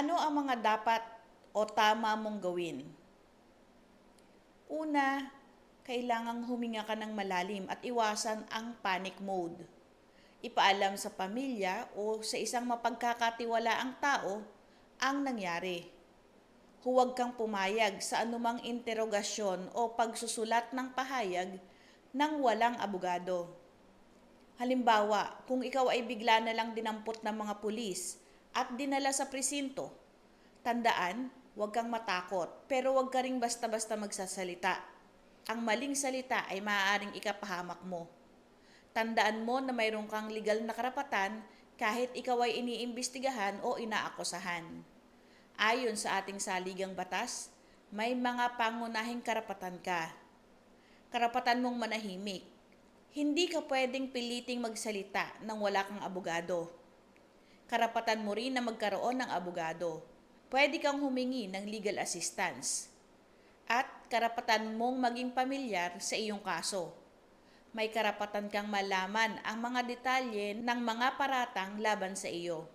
Ano ang mga dapat o tama mong gawin? Una, kailangang huminga ka ng malalim at iwasan ang panic mode. Ipaalam sa pamilya o sa isang mapagkakatiwalaang tao ang nangyari. Huwag kang pumayag sa anumang interogasyon o pagsusulat ng pahayag ng walang abogado. Halimbawa, kung ikaw ay bigla na lang dinampot ng mga pulis at dinala sa presinto, tandaan, huwag kang matakot pero huwag ka ring basta-basta magsasalita. Ang maling salita ay maaaring ikapahamak mo. Tandaan mo na mayroon kang legal na karapatan kahit ikaw ay iniimbestigahan o inaakusahan. Ayon sa ating saligang batas, may mga pangunahing karapatan ka. Karapatan mong manahimik. Hindi ka pwedeng piliting magsalita nang wala kang abogado. Karapatan mo rin na magkaroon ng abogado. Pwede kang humingi ng legal assistance. At karapatan mong maging pamilyar sa iyong kaso. May karapatan kang malaman ang mga detalye ng mga paratang laban sa iyo.